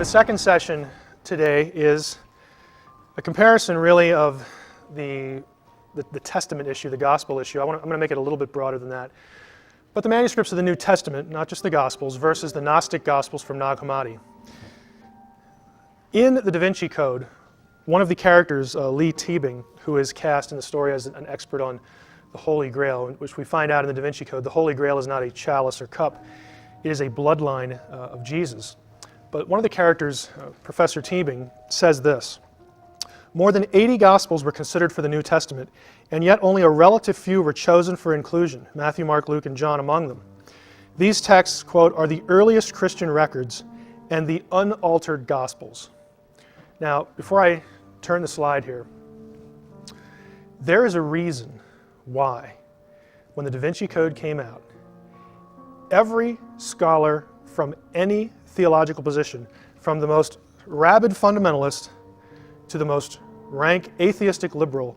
The second session today is a comparison really of the Testament issue, the gospel issue. I'm going to make it a little bit broader than that. But the manuscripts of the New Testament, not just the Gospels, versus the Gnostic Gospels from Nag Hammadi. In the Da Vinci Code, one of the characters, Lee Teabing, who is cast in the story as an expert on the Holy Grail, which we find out in the Da Vinci Code, the Holy Grail is not a chalice or cup. It is a bloodline of Jesus. But one of the characters, Professor Teabing, says this: more than 80 Gospels were considered for the New Testament, and yet only a relative few were chosen for inclusion, Matthew, Mark, Luke, and John among them. These texts, quote, are the earliest Christian records and the unaltered Gospels. Now, before I turn the slide here, there is a reason why, when the Da Vinci Code came out, every scholar from any theological position, from the most rabid fundamentalist to the most rank atheistic liberal,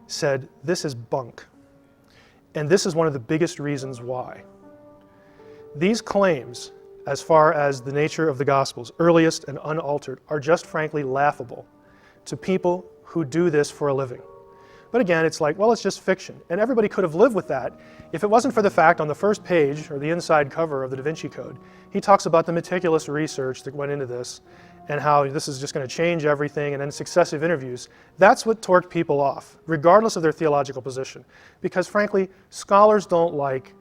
said this is bunk. And this is one of the biggest reasons why. These claims, as far as the nature of the Gospels, earliest and unaltered, are just frankly laughable to people who do this for a living. But again, it's like, well, it's just fiction. And everybody could have lived with that if it wasn't for the fact on the first page, or the inside cover of the Da Vinci Code, he talks about the meticulous research that went into this and how this is just going to change everything, and then successive interviews. That's what torqued people off, regardless of their theological position. Because frankly, scholars don't like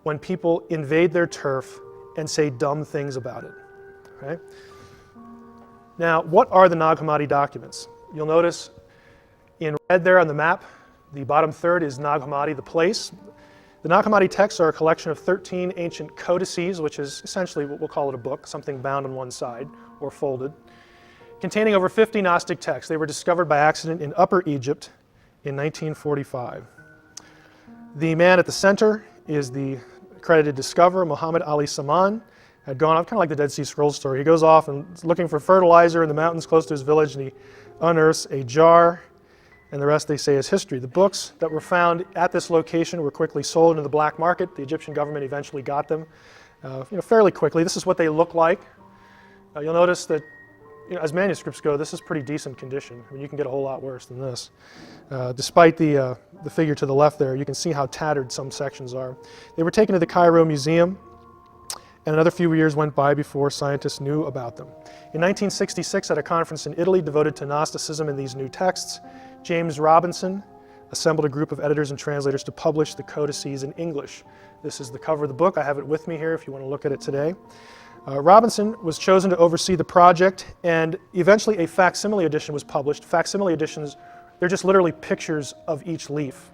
when people invade their turf and say dumb things about it. Okay? Now, what are the Nag Hammadi documents? You'll notice in red there on the map, the bottom third is Nag Hammadi, the place. The Nag Hammadi texts are a collection of 13 ancient codices, which is essentially what we'll call it a book, something bound on one side or folded, containing over 50 Gnostic texts. They were discovered by accident in Upper Egypt in 1945. The man at the center is the accredited discoverer, Muhammad Ali Saman. Had gone off, kind of like the Dead Sea Scrolls story. He goes off and is looking for fertilizer in the mountains close to his village, and he unearths a jar, and the rest, they say, is history. The books that were found at this location were quickly sold into the black market. The Egyptian government eventually got them fairly quickly. This is what they look like. You'll notice that as manuscripts go, this is pretty decent condition. I mean, you can get a whole lot worse than this. Despite the figure to the left there, you can see how tattered some sections are. They were taken to the Cairo Museum, and another few years went by before scientists knew about them. In 1966, at a conference in Italy devoted to Gnosticism and these new texts, James Robinson assembled a group of editors and translators to publish the codices in English. This is the cover of the book. I have it with me here if you want to look at it today. Robinson was chosen to oversee the project, and eventually a facsimile edition was published. Facsimile editions, they're just literally pictures of each leaf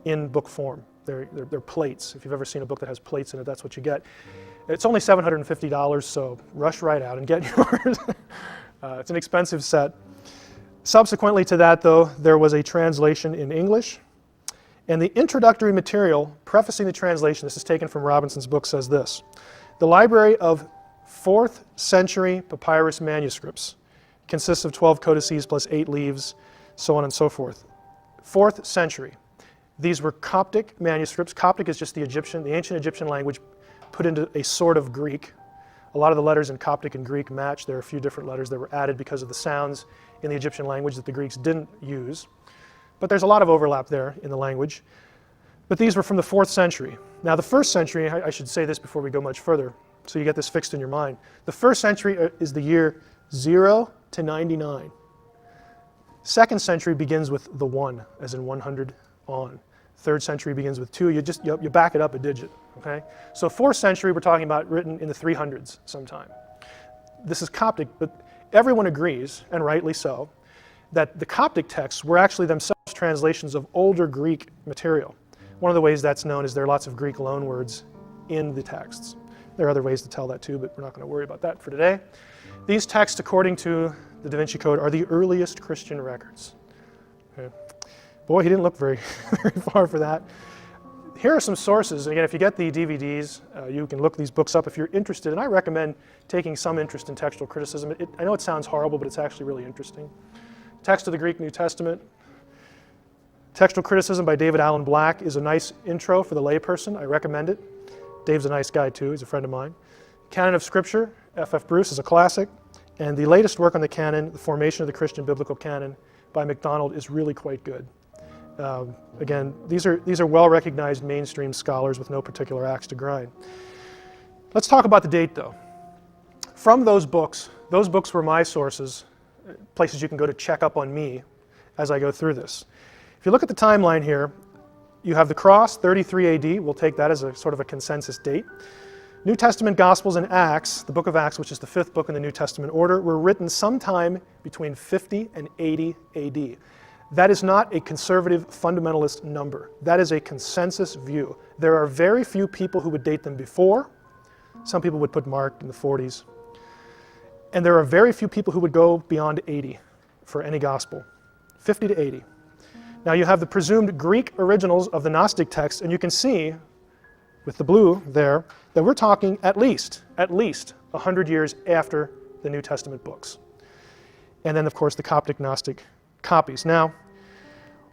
in book form. They're plates. If you've ever seen a book that has plates in it, that's what you get. It's only $750, so rush right out and get yours. It's an expensive set. Subsequently to that, though, there was a translation in English, and the introductory material prefacing the translation, this is taken from Robinson's book, says this: the library of 4th century papyrus manuscripts consists of 12 codices plus 8 leaves, so on and so forth. 4th century. These were Coptic manuscripts. Coptic is just the ancient Egyptian language put into a sort of Greek. A lot of the letters in Coptic and Greek match. There are a few different letters that were added because of the sounds in the Egyptian language that the Greeks didn't use. But there's a lot of overlap there in the language. But these were from the 4th century. Now the 1st century, I should say this before we go much further, so you get this fixed in your mind. The 1st century is the year 0 to 99. 2nd century begins with the 1, as in 100 on. 3rd century begins with 2. You back it up a digit. Okay? So 4th century, we're talking about written in the 300s sometime. This is Coptic, but everyone agrees, and rightly so, that the Coptic texts were actually themselves translations of older Greek material. One of the ways that's known is there are lots of Greek loanwords in the texts. There are other ways to tell that too, but we're not going to worry about that for today. These texts, according to the Da Vinci Code, are the earliest Christian records. Okay. Boy, he didn't look very far for that. Here are some sources. Again, if you get the DVDs, you can look these books up if you're interested, and I recommend taking some interest in textual criticism. I know it sounds horrible, but it's actually really interesting. Text of the Greek New Testament. Textual Criticism by David Allen Black is a nice intro for the layperson. I recommend it. Dave's a nice guy too, he's a friend of mine. Canon of Scripture, F.F. Bruce is a classic. And the latest work on the canon, The Formation of the Christian Biblical Canon by MacDonald, is really quite good. Again, these are well-recognized mainstream scholars with no particular axe to grind. Let's talk about the date, though. From those books were my sources, places you can go to check up on me as I go through this. If you look at the timeline here, you have the cross, 33 AD. We'll take that as a sort of a consensus date. New Testament Gospels and Acts, the book of Acts, which is the fifth book in the New Testament order, were written sometime between 50 and 80 AD. That is not a conservative fundamentalist number. That is a consensus view. There are very few people who would date them before. Some people would put Mark in the 40s. And there are very few people who would go beyond 80 for any gospel, 50 to 80. Now you have the presumed Greek originals of the Gnostic text, and you can see with the blue there that we're talking at least 100 years after the New Testament books. And then, of course, the Coptic Gnostic copies. Now,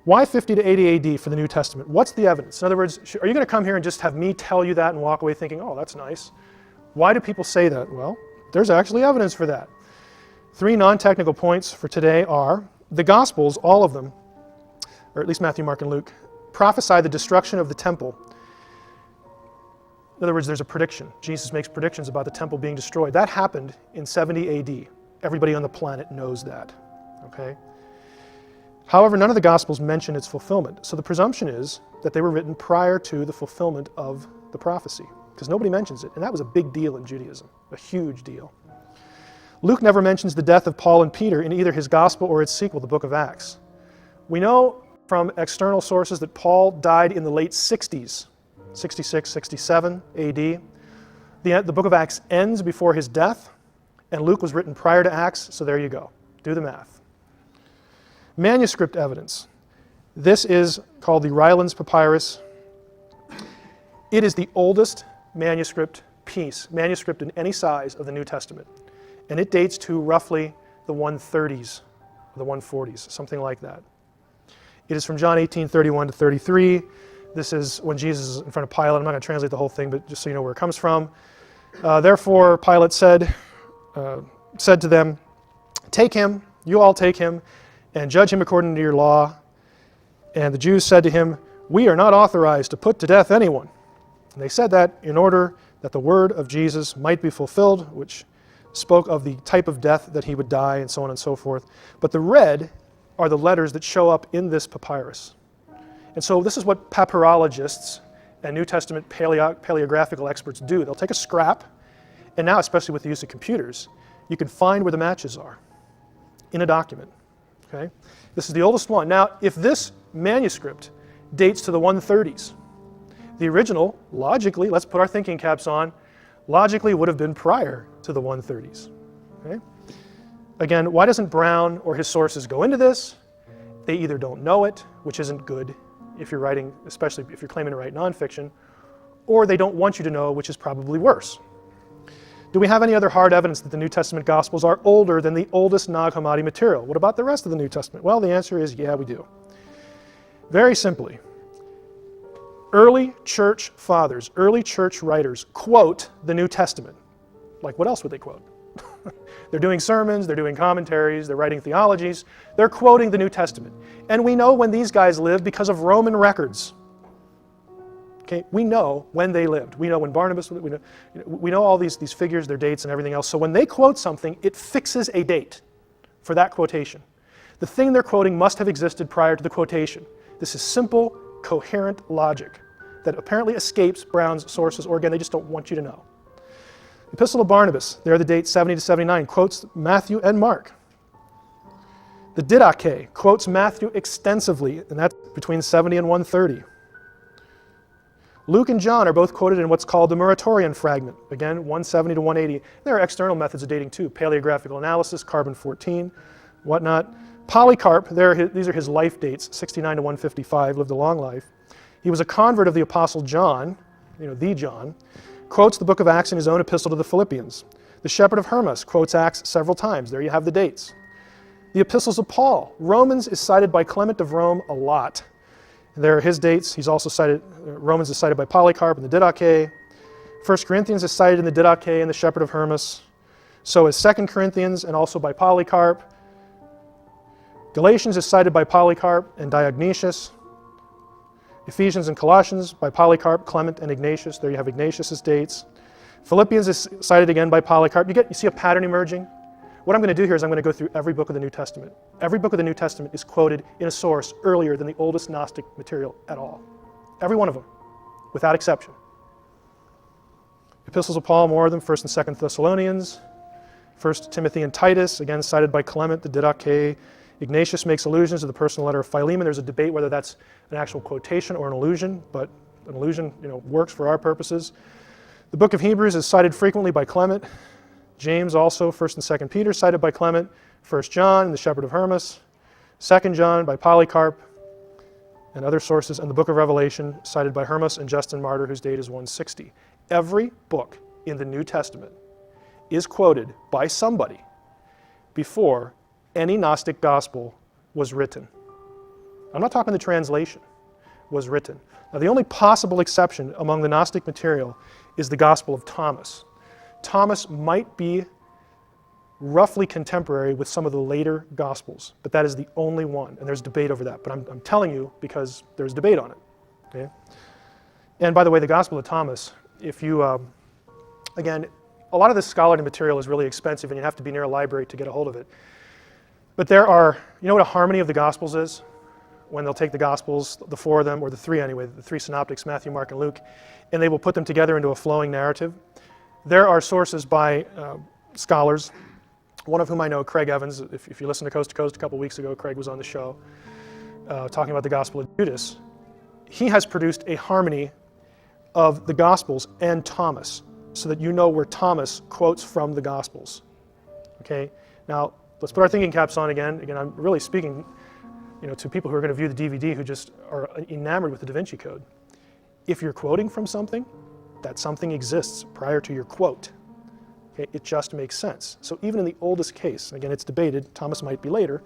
why 50 to 80 AD for the New Testament? What's the evidence? In other words, are you going to come here and just have me tell you that and walk away thinking, oh, that's nice? Why do people say that? Well, there's actually evidence for that. 3 non-technical points for today are the Gospels, all of them, or at least Matthew, Mark, and Luke, prophesy the destruction of the temple. In other words, there's a prediction. Jesus makes predictions about the temple being destroyed. That happened in 70 AD. Everybody on the planet knows that. Okay? However, none of the Gospels mention its fulfillment. So the presumption is that they were written prior to the fulfillment of the prophecy, because nobody mentions it. And that was a big deal in Judaism, a huge deal. Luke never mentions the death of Paul and Peter in either his Gospel or its sequel, the book of Acts. We know from external sources that Paul died in the late 60s, 66, 67 AD. The book of Acts ends before his death, and Luke was written prior to Acts, so there you go. Do the math. Manuscript evidence. This is called the Rylands Papyrus. It is the oldest manuscript in any size of the New Testament, and it dates to roughly the 130s, or the 140s, something like that. It is from John 18:31 to 33. This is when Jesus is in front of Pilate. I'm not going to translate the whole thing, but just so you know where it comes from. Therefore, Pilate said to them, "Take him, you all take him, and judge him according to your law." And the Jews said to him, "We are not authorized to put to death anyone." And they said that in order that the word of Jesus might be fulfilled, which spoke of the type of death that he would die, and so on and so forth. But the red are the letters that show up in this papyrus. And so this is what papyrologists and New Testament paleographical experts do. They'll take a scrap, and now, especially with the use of computers, you can find where the matches are in a document. Okay? This is the oldest one. Now, if this manuscript dates to the 130s, the original, logically, let's put our thinking caps on, logically would have been prior to the 130s. Okay? Again, why doesn't Brown or his sources go into this? They either don't know it, which isn't good if you're writing, especially if you're claiming to write nonfiction, or they don't want you to know, which is probably worse. Do we have any other hard evidence that the New Testament Gospels are older than the oldest Nag Hammadi material? What about the rest of the New Testament? Well, the answer is yeah, we do. Very simply, early church fathers, early church writers quote the New Testament. Like, what else would they quote? They're doing sermons, they're doing commentaries, they're writing theologies, they're quoting the New Testament. And we know when these guys lived because of Roman records. Okay, we know when they lived. We know when Barnabas, we know all these figures, their dates and everything else. So when they quote something, it fixes a date for that quotation. The thing they're quoting must have existed prior to the quotation. This is simple, coherent logic that apparently escapes Brown's sources, or again, they just don't want you to know. Epistle of Barnabas, there the date 70 to 79, quotes Matthew and Mark. The Didache quotes Matthew extensively, and that's between 70 and 130. Luke and John are both quoted in what's called the Muratorian fragment, again, 170 to 180. There are external methods of dating too, paleographical analysis, carbon-14, whatnot. Polycarp, these are his life dates, 69 to 155, lived a long life. He was a convert of the Apostle John, the John, quotes the book of Acts in his own epistle to the Philippians. The shepherd of Hermas quotes Acts several times. There you have the dates. The epistles of Paul. Romans is cited by Clement of Rome a lot. There are his dates. He's also cited, Romans is cited by Polycarp in the Didache. 1 Corinthians is cited in the Didache and the shepherd of Hermas. So is 2 Corinthians and also by Polycarp. Galatians is cited by Polycarp and Diognetus. Ephesians and Colossians by Polycarp, Clement, and Ignatius. There you have Ignatius's dates. Philippians is cited again by Polycarp. You see a pattern emerging? What I'm going to do here is I'm going to go through every book of the New Testament. Every book of the New Testament is quoted in a source earlier than the oldest Gnostic material at all. Every one of them, without exception. Epistles of Paul, more of them, 1st and 2nd Thessalonians, 1st Timothy and Titus, again cited by Clement, the Didache. Ignatius makes allusions to the personal letter of Philemon. There's a debate whether that's an actual quotation or an allusion, but an allusion, works for our purposes. The book of Hebrews is cited frequently by Clement. James also, 1st and 2nd Peter, cited by Clement. 1 John, the Shepherd of Hermas. 2 John by Polycarp and other sources. And the book of Revelation, cited by Hermas and Justin Martyr, whose date is 160. Every book in the New Testament is quoted by somebody before any Gnostic gospel was written. I'm not talking the translation, was written. Now, the only possible exception among the Gnostic material is the Gospel of Thomas. Thomas might be roughly contemporary with some of the later Gospels, but that is the only one, and there's debate over that. But I'm telling you because there's debate on it. Okay? And by the way, the Gospel of Thomas, if you, again, a lot of this scholarly material is really expensive, and you have to be near a library to get a hold of it. But there are, you know what a harmony of the Gospels is? When they'll take the Gospels, the four of them, or the three anyway, the three synoptics, Matthew, Mark, and Luke, and they will put them together into a flowing narrative. There are sources by scholars, one of whom I know, Craig Evans. If you listened to Coast a couple weeks ago, Craig was on the show talking about the Gospel of Judas. He has produced a harmony of the Gospels and Thomas, so that you know where Thomas quotes from the Gospels. Okay? Now, let's put our thinking caps on again. Again, I'm really speaking to people who are going to view the DVD who just are enamored with the Da Vinci Code. If you're quoting from something, that something exists prior to your quote. Okay? It just makes sense. So even in the oldest case, again, it's debated, Thomas might be later,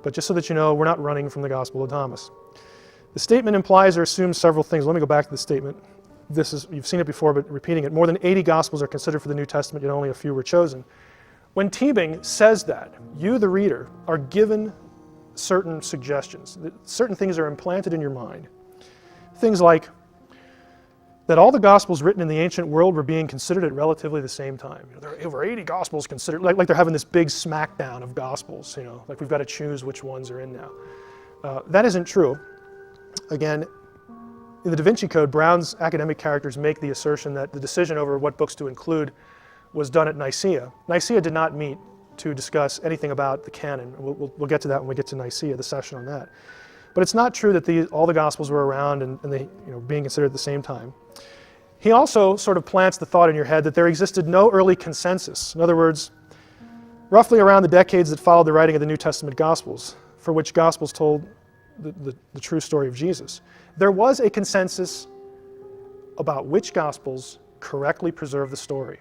but just so that you know, we're not running from the Gospel of Thomas. The statement implies or assumes several things. Let me go back to the statement. You've seen it before, but repeating it. More than 80 Gospels are considered for the New Testament, yet only a few were chosen. When Tiebing says that, you, the reader, are given certain suggestions. Certain things are implanted in your mind. Things like that all the Gospels written in the ancient world were being considered at relatively the same time. There are over 80 Gospels considered, like they're having this big smackdown of Gospels, like we've got to choose which ones are in now. That isn't true. Again, in the Da Vinci Code, Brown's academic characters make the assertion that the decision over what books to include was done at Nicaea. Nicaea did not meet to discuss anything about the canon. We'll get to that when we get to Nicaea, the session on that. But it's not true that all the Gospels were around and they being considered at the same time. He also sort of plants the thought in your head that there existed no early consensus. In other words, roughly around the decades that followed the writing of the New Testament Gospels, for which Gospels told the true story of Jesus, there was a consensus about which Gospels correctly preserve the story.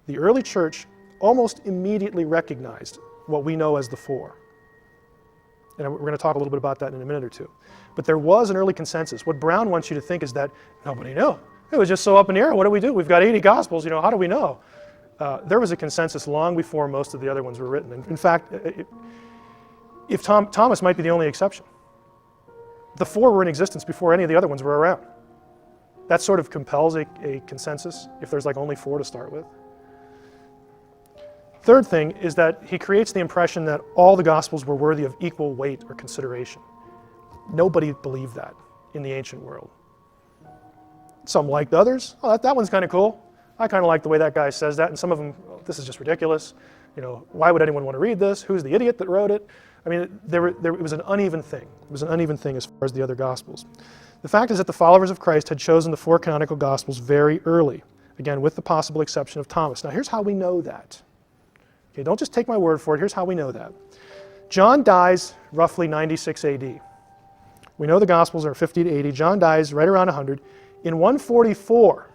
The early church almost immediately recognized what we know as the four. And we're going to talk a little bit about that in a minute or two. But there was an early consensus. What Brown wants you to think is that nobody knew. It was just so up in the air. What do we do? We've got 80 Gospels. How do we know? There was a consensus long before most of the other ones were written. In fact, if Thomas might be the only exception. The four were in existence before any of the other ones were around. That sort of compels a consensus if there's only four to start with. Third thing is that he creates the impression that all the Gospels were worthy of equal weight or consideration. Nobody believed that in the ancient world. Some liked others. Oh, that one's kind of cool. I kind of like the way that guy says that. And some of them, this is just ridiculous. Why would anyone want to read this? Who's the idiot that wrote it? I mean, it was an uneven thing. It was an uneven thing as far as the other Gospels. The fact is that the followers of Christ had chosen the four canonical Gospels very early, again, with the possible exception of Thomas. Now, here's how we know that. Okay, don't just take my word for it. Here's how we know that. John dies roughly 96 AD. We know the Gospels are 50 to 80. John dies right around 100. In 144,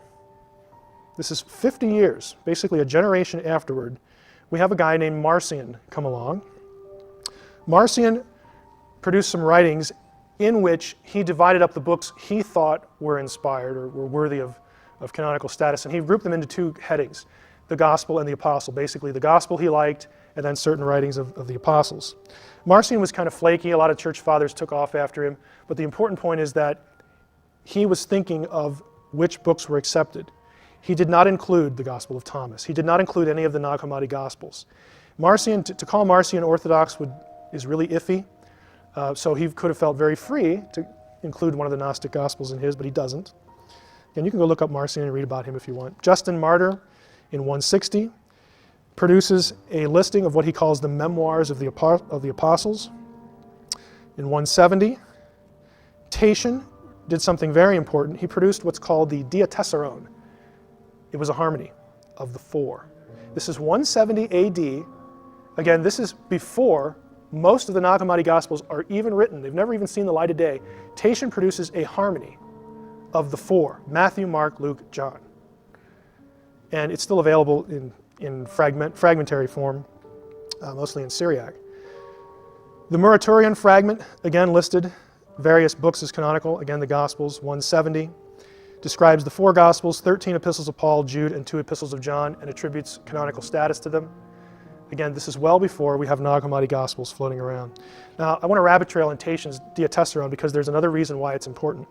this is 50 years, basically a generation afterward, we have a guy named Marcion come along. Marcion produced some writings in which he divided up the books he thought were inspired or were worthy of canonical status, and he grouped them into two headings. the gospel and the apostle. Basically, the gospel he liked, and then certain writings of the apostles. Marcion was kind of flaky. A lot of church fathers took off after him. But the important point is that he was thinking of which books were accepted. He did not include the Gospel of Thomas. He did not include any of the Nag Hammadi Gospels. Marcion, to call Marcion orthodox is really iffy. So he could have felt very free to include one of the Gnostic Gospels in his, but he doesn't. And you can go look up Marcion and read about him if you want. Justin Martyr, in 160, produces a listing of what he calls the memoirs of the apostles. In 170, Tatian did something very important. He produced what's called the Diatessaron. It was a harmony of the four. This is 170 AD. Again, this is before most of the Nag Hammadi Gospels are even written. They've never even seen the light of day. Tatian produces a harmony of the four: Matthew, Mark, Luke, John. And it's still available in fragmentary form, mostly in Syriac. The Muratorian fragment, again listed various books as canonical. Again, the Gospels, 170, describes the four Gospels, 13 epistles of Paul, Jude, and 2 epistles of John, and attributes canonical status to them. Again, this is well before we have Nag Hammadi Gospels floating around. Now, I want to rabbit trail in Tatian's Diatessaron because there's another reason why it's important.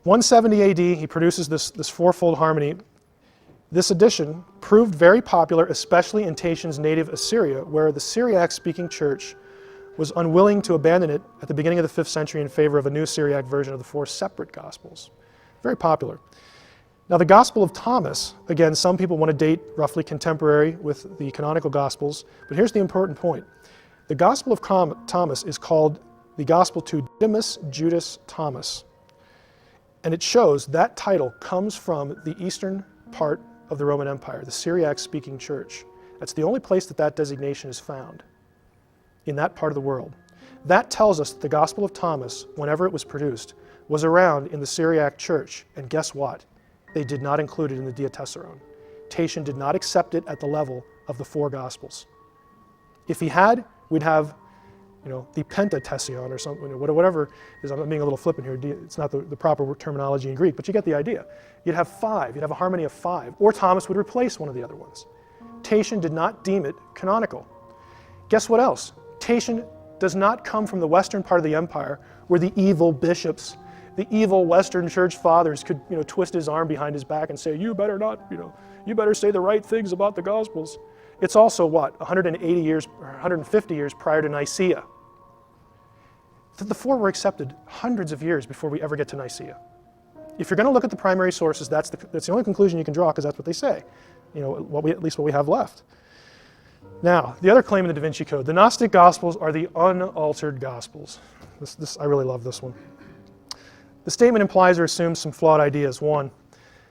170 AD, he produces this fourfold harmony. This edition proved very popular, especially in Tatian's native Assyria, where the Syriac-speaking church was unwilling to abandon it at the beginning of the 5th century in favor of a new Syriac version of the 4 separate Gospels. Very popular. Now, the Gospel of Thomas, again, some people want to date roughly contemporary with the canonical Gospels, but here's the important point. The Gospel of Thomas is called the Gospel to Didymus Judas Thomas, and it shows that title comes from the eastern part of the Roman Empire, the Syriac-speaking church. That's the only place that designation is found, in that part of the world. That tells us that the Gospel of Thomas, whenever it was produced, was around in the Syriac church, and guess what? They did not include it in the Diatessaron. Tatian did not accept it at the level of the 4 Gospels. If he had, we'd have, the Pentatession or something, whatever is. I'm being a little flippant here. It's not the proper terminology in Greek, but you get the idea. You'd have 5. You'd have a harmony of 5, or Thomas would replace one of the other ones. Tatian did not deem it canonical. Guess what else? Tatian does not come from the western part of the empire, where the evil bishops, the evil Western church fathers could, twist his arm behind his back and say, you better not, you better say the right things about the Gospels. It's also what, 180 years or 150 years prior to Nicaea. The 4 were accepted hundreds of years before we ever get to Nicaea. If you're going to look at the primary sources, that's the only conclusion you can draw, because that's what they say. At least what we have left. Now, the other claim in the Da Vinci Code: the Gnostic Gospels are the unaltered Gospels. I really love this one. The statement implies or assumes some flawed ideas. One,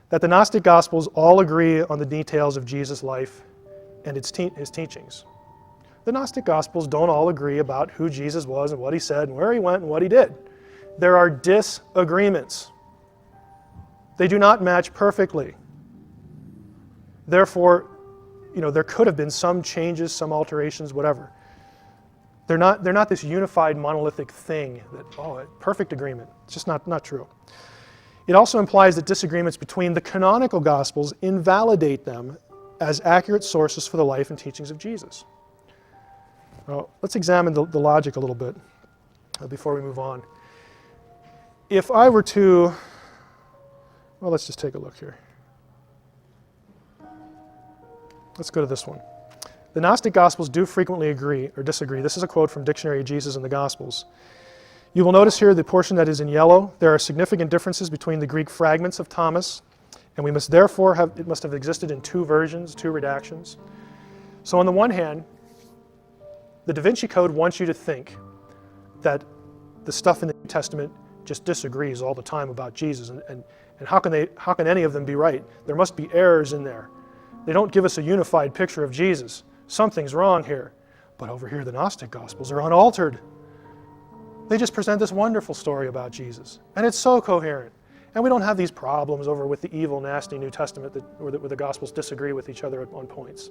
that the Gnostic Gospels all agree on the details of Jesus' life and his teachings. The Gnostic Gospels don't all agree about who Jesus was and what he said and where he went and what he did. There are disagreements. They do not match perfectly. Therefore, there could have been some changes, some alterations, whatever. They're not this unified monolithic thing that, perfect agreement. It's just not true. It also implies that disagreements between the canonical Gospels invalidate them as accurate sources for the life and teachings of Jesus. Now, let's examine the logic a little bit before we move on. If I were to, let's just take a look here. Let's go to this one. The Gnostic Gospels do frequently agree or disagree. This is a quote from Dictionary of Jesus and the Gospels. You will notice here the portion that is in yellow. There are significant differences between the Greek fragments of Thomas, and we must therefore it must have existed in 2 versions, 2 redactions. So on the one hand, the Da Vinci Code wants you to think that the stuff in the New Testament just disagrees all the time about Jesus, and how can any of them be right? There must be errors in there. They don't give us a unified picture of Jesus. Something's wrong here. But over here, the Gnostic Gospels are unaltered. They just present this wonderful story about Jesus, and it's so coherent. And we don't have these problems over with the evil, nasty New Testament where the Gospels disagree with each other on points.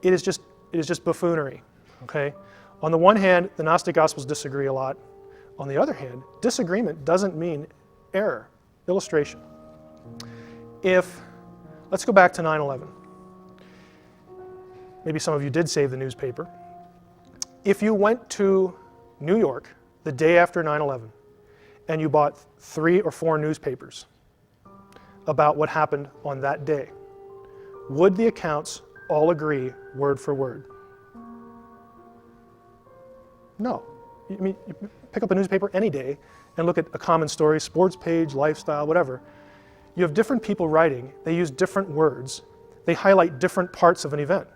It is just buffoonery. Okay? On the one hand, the Gnostic Gospels disagree a lot. On the other hand, disagreement doesn't mean error. Illustration. If Let's go back to 9/11. Maybe some of you did save the newspaper. If you went to New York the day after 9/11 and you bought 3 or 4 newspapers about what happened on that day, would the accounts all agree word for word? No. I mean, you pick up a newspaper any day and look at a common story, sports page, lifestyle, whatever. You have different people writing. They use different words. They highlight different parts of an event.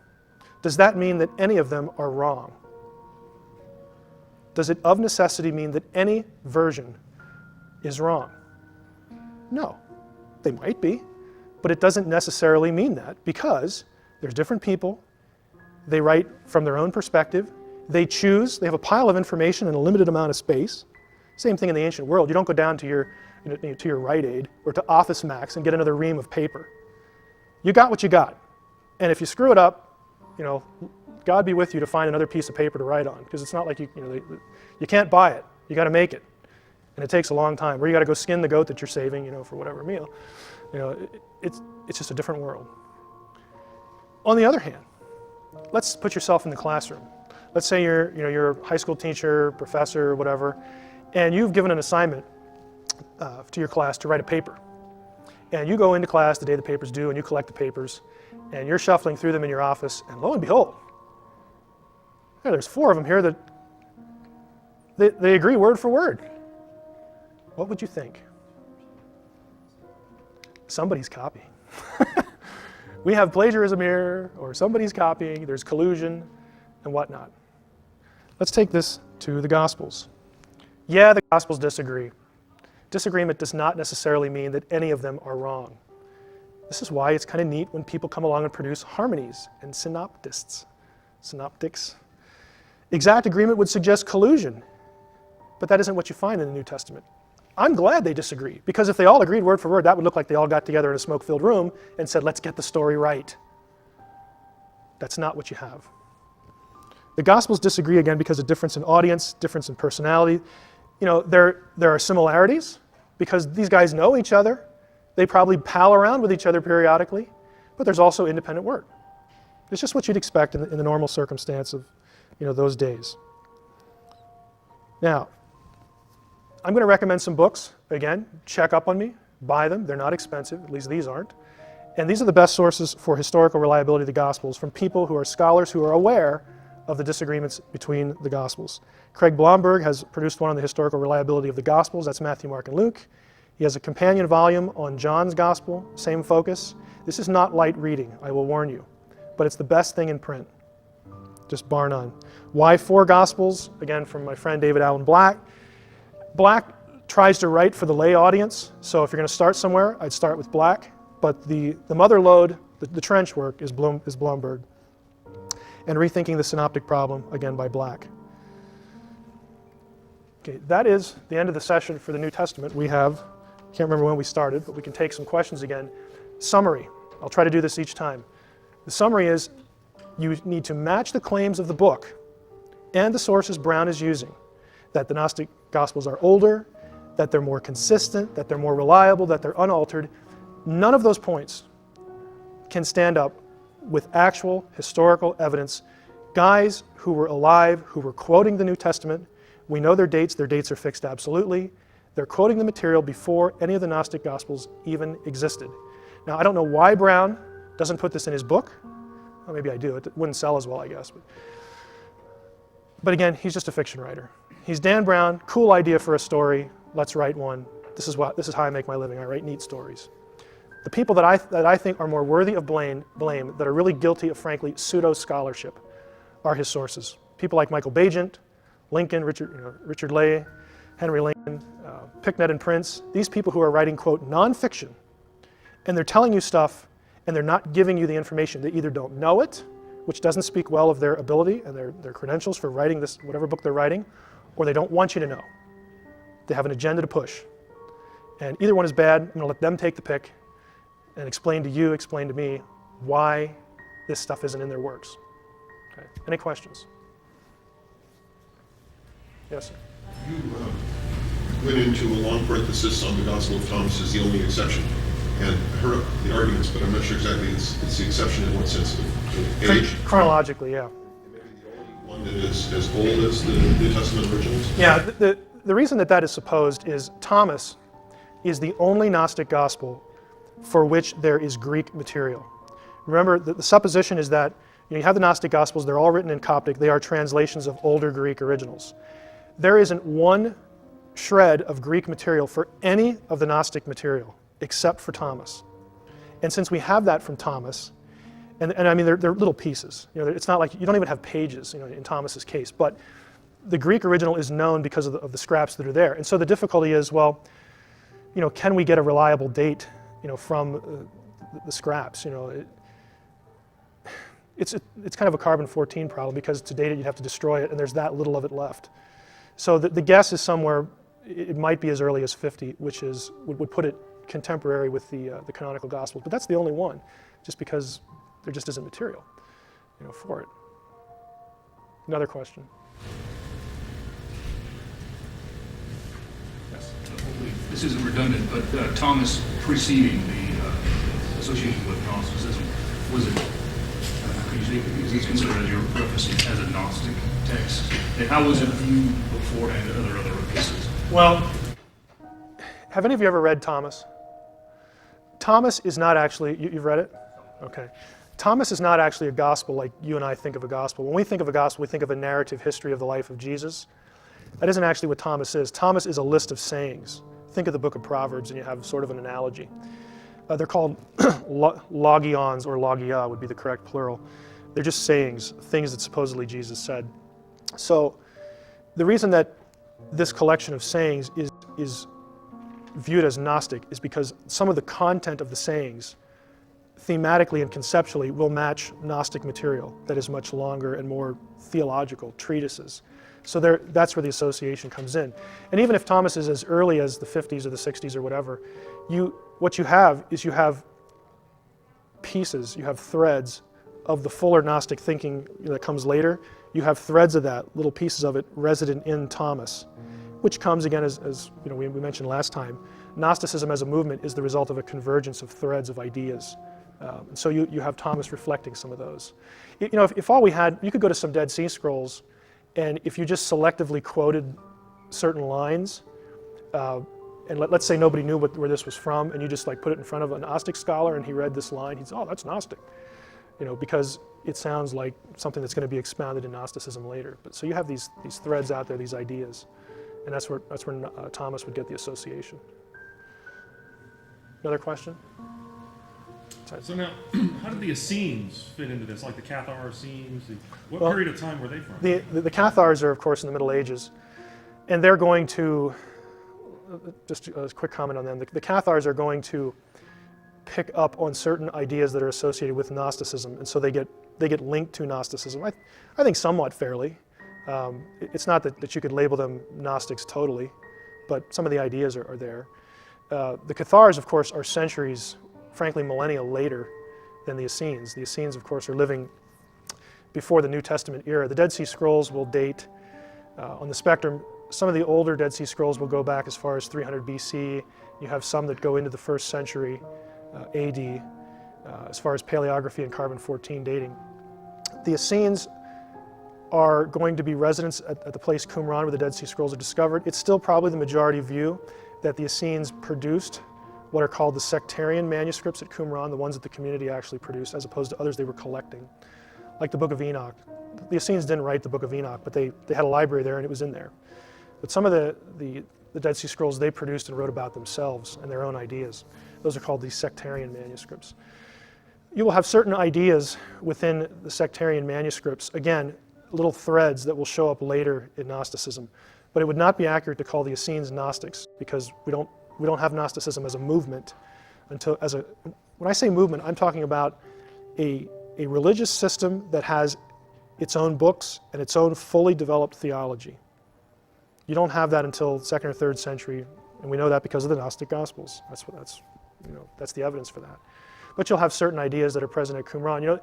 Does that mean that any of them are wrong? Does it of necessity mean that any version is wrong? No. They might be, but it doesn't necessarily mean that, because there's different people. They write from their own perspective. They choose. They have a pile of information in a limited amount of space. Same thing in the ancient world. You don't go down to your Rite Aid or to Office Max and get another ream of paper. You got what you got. And if you screw it up, God be with you to find another piece of paper to write on, because it's not like you can't buy it. You got to make it. And it takes a long time. Or you got to go skin the goat that you're saving, for whatever meal. It's just a different world. On the other hand, let's put yourself in the classroom. Let's say you're a high school teacher, professor, or whatever, and you've given an assignment to your class to write a paper. And you go into class the day the paper's due, and you collect the papers, and you're shuffling through them in your office, and lo and behold, there's 4 of them here that they agree word for word. What would you think? Somebody's copying. We have plagiarism here, or somebody's copying, there's collusion, and whatnot. Let's take this to the Gospels. Yeah, the Gospels disagree. Disagreement does not necessarily mean that any of them are wrong. This is why it's kind of neat when people come along and produce harmonies and synoptics. Exact agreement would suggest collusion, but that isn't what you find in the New Testament. I'm glad they disagree, because if they all agreed word for word, that would look like they all got together in a smoke-filled room and said, let's get the story right. That's not what you have. The Gospels disagree again because of difference in audience, difference in personality. There are similarities because these guys know each other. They probably pal around with each other periodically, but there's also independent work. It's just what you'd expect in the normal circumstance of those days. Now, I'm going to recommend some books. Again, check up on me, buy them. They're not expensive, at least these aren't. And these are the best sources for historical reliability of the Gospels from people who are scholars who are aware of the disagreements between the Gospels. Craig Blomberg has produced one on the historical reliability of the Gospels. That's Matthew, Mark, and Luke. He has a companion volume on John's Gospel, same focus. This is not light reading, I will warn you, but it's the best thing in print, just bar none. Why 4 Gospels? Again, from my friend David Allen Black. Black tries to write for the lay audience, so if you're going to start somewhere, I'd start with Black, but the mother lode, the trench work, is Blomberg. And Rethinking the Synoptic Problem, again by Black. Okay, that is the end of the session for the New Testament. We have, can't remember when we started, but we can take some questions again. Summary. I'll try to do this each time. The summary is you need to match the claims of the book and the sources Brown is using. That the Gnostic Gospels are older, that they're more consistent, that they're more reliable, that they're unaltered. None of those points can stand up with actual historical evidence. Guys who were alive, who were quoting the New Testament, we know their dates are fixed absolutely. They're quoting the material before any of the Gnostic Gospels even existed. Now, I don't know why Brown doesn't put this in his book. Well, maybe I do, it wouldn't sell as well, I guess. But again, he's just a fiction writer. He's Dan Brown, cool idea for a story, let's write one. This is how I make my living, I write neat stories. The people that I think are more worthy of blame, that are really guilty of, frankly, pseudo-scholarship, are his sources. People like Michael Bagent, Lincoln, Richard Lay, Henry Lincoln, Picknett and Prince, these people who are writing, quote, nonfiction, and they're telling you stuff and they're not giving you the information. They either don't know it, which doesn't speak well of their ability and their credentials for writing this, whatever book they're writing, or they don't want you to know. They have an agenda to push. And either one is bad. I'm going to let them take the pick and explain to me why this stuff isn't in their works. Okay. Any questions? Yes, sir. You went into a long parenthesis on the Gospel of Thomas as the only exception. And I heard the arguments, but I'm not sure exactly it's the exception in what sense of age. Chronologically, yeah. Maybe the only one that is as old as the New Testament originals. Yeah, the reason that is supposed is Thomas is the only Gnostic gospel for which there is Greek material. Remember, the supposition is that you have the Gnostic Gospels, they're all written in Coptic, they are translations of older Greek originals. There isn't one shred of Greek material for any of the Gnostic material, except for Thomas. And since we have that from Thomas, and I mean, they're little pieces. It's not like, you don't even have pages, in Thomas's case, but the Greek original is known because of the scraps that are there. And so the difficulty is, well, can we get a reliable date, from the scraps? It's kind of a carbon-14 problem, because to date it you'd have to destroy it, and there's that little of it left. So the guess is somewhere, it might be as early as 50, which would put it contemporary with the canonical Gospels. But that's the only one, just because there just isn't material, for it. Another question. Yes. This isn't redundant, but Thomas preceding the association with Gnosticism, was it? Is he considered, as you're prefacing, as a Gnostic text? And how was it viewed beforehand in other epistles? Well, have any of you ever read Thomas? Thomas is not actually, you've read it? Okay. Thomas is not actually a gospel like you and I think of a gospel. When we think of a gospel, we think of a narrative history of the life of Jesus. That isn't actually what Thomas is. Thomas is a list of sayings. Think of the book of Proverbs and you have sort of an analogy. They're called logions, or logia would be the correct plural. They're just sayings, things that supposedly Jesus said. So the reason that this collection of sayings is viewed as Gnostic is because some of the content of the sayings, thematically and conceptually, will match Gnostic material that is much longer and more theological, treatises. So that's where the association comes in. And even if Thomas is as early as the 50s or the 60s or whatever, what you have is pieces, you have threads of the fuller Gnostic thinking that comes later. You have threads of that, little pieces of it resident in Thomas, which comes again as we mentioned last time. Gnosticism as a movement is the result of a convergence of threads of ideas. And so you have Thomas reflecting some of those. If all we had, you could go to some Dead Sea Scrolls, and if you just selectively quoted certain lines, and let's say nobody knew where this was from, and you just put it in front of a Gnostic scholar, and he read this line, he'd say, "Oh, that's Gnostic," because it sounds like something that's going to be expounded in Gnosticism later. But so you have these threads out there, these ideas, and that's where Thomas would get the association. Another question? So now, how did the Essenes fit into this, like the Cathar Essenes? What period of time were they from? The Cathars are, of course, in the Middle Ages, and they're going to, just a quick comment on them, the Cathars are going to pick up on certain ideas that are associated with Gnosticism, and so they get linked to Gnosticism, I think somewhat fairly. It's not that you could label them Gnostics totally, but some of the ideas are there. The Cathars, of course, are centuries, frankly millennia later than the Essenes. The Essenes, of course, are living before the New Testament era. The Dead Sea Scrolls will date on the spectrum. Some of the older Dead Sea Scrolls will go back as far as 300 BC. You have some that go into the 1st century AD, as far as paleography and carbon-14 dating. The Essenes are going to be residents at the place Qumran where the Dead Sea Scrolls are discovered. It's still probably the majority view that the Essenes produced what are called the sectarian manuscripts at Qumran, the ones that the community actually produced, as opposed to others they were collecting, like the Book of Enoch. The Essenes didn't write the Book of Enoch, but they had a library there and it was in there. But some of the Dead Sea Scrolls they produced and wrote about themselves and their own ideas. Those are called the sectarian manuscripts. You will have certain ideas within the sectarian manuscripts, again, little threads that will show up later in Gnosticism. But it would not be accurate to call the Essenes Gnostics, because we don't have Gnosticism as a movement when I say movement, I'm talking about a religious system that has its own books and its own fully developed theology. You don't have that until 2nd or 3rd century, and we know that because of the Gnostic Gospels. That's the evidence for that. But you'll have certain ideas that are present at Qumran.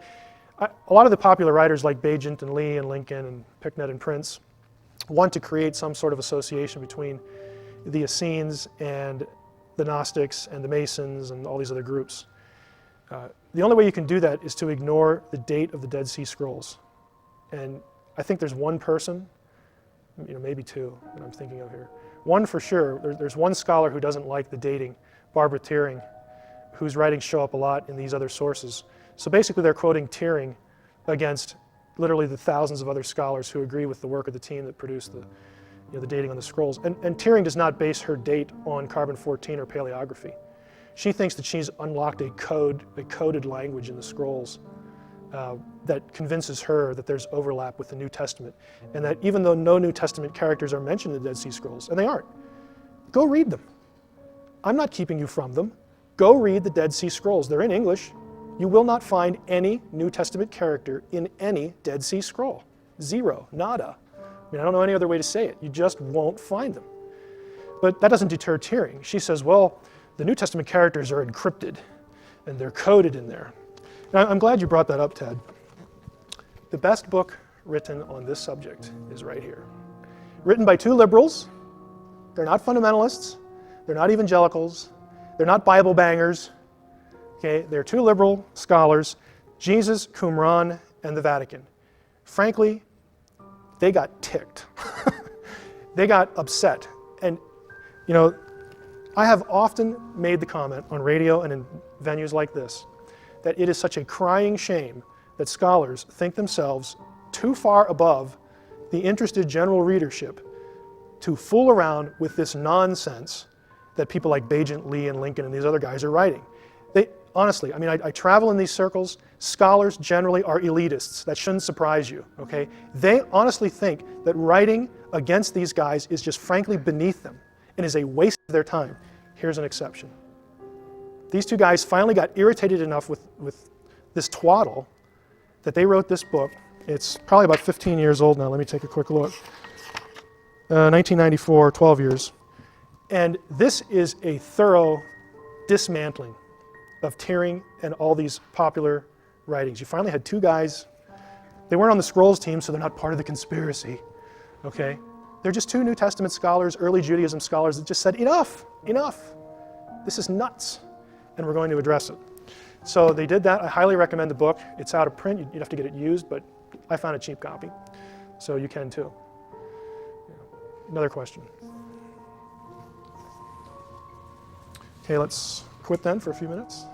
A lot of the popular writers like Bagent and Lee and Lincoln and Picknett and Prince want to create some sort of association between the Essenes and the the Gnostics and the Masons and all these other groups. The only way you can do that is to ignore the date of the Dead Sea Scrolls. And I think there's one person, maybe two that I'm thinking of here. One for sure, there's one scholar who doesn't like the dating, Barbara Thiering, whose writings show up a lot in these other sources. So basically they're quoting Thiering against literally the thousands of other scholars who agree with the work of the team that produced the dating on the scrolls. And Thiering does not base her date on carbon-14 or paleography. She thinks that she's unlocked a coded language in the scrolls that convinces her that there's overlap with the New Testament, and that even though no New Testament characters are mentioned in the Dead Sea Scrolls, and they aren't, go read them. I'm not keeping you from them. Go read the Dead Sea Scrolls. They're in English. You will not find any New Testament character in any Dead Sea Scroll. Zero, nada. I don't know any other way to say it. You just won't find them. But that doesn't deter Thiering. She says, well, the New Testament characters are encrypted, and they're coded in there. And I'm glad you brought that up, Ted. The best book written on this subject is right here. Written by two liberals. They're not fundamentalists. They're not evangelicals. They're not Bible bangers. Okay, they're two liberal scholars, Jesus, Qumran, and the Vatican. Frankly, they got ticked. They got upset. And, I have often made the comment on radio and in venues like this that it is such a crying shame that scholars think themselves too far above the interested general readership to fool around with this nonsense that people like Bajent Lee and Lincoln and these other guys are writing. Honestly, I travel in these circles. Scholars generally are elitists. That shouldn't surprise you, okay? They honestly think that writing against these guys is just frankly beneath them and is a waste of their time. Here's an exception. These two guys finally got irritated enough with this twaddle that they wrote this book. It's probably about 15 years old now. Let me take a quick look. 1994, 12 years. And this is a thorough dismantling of Thiering and all these popular writings. You finally had two guys. They weren't on the Scrolls team, so they're not part of the conspiracy, okay? They're just two New Testament scholars, early Judaism scholars that just said, enough, enough. This is nuts, and we're going to address it. So they did that. I highly recommend the book. It's out of print. You'd have to get it used, but I found a cheap copy, so you can too. Another question. Okay, let's quit then for a few minutes.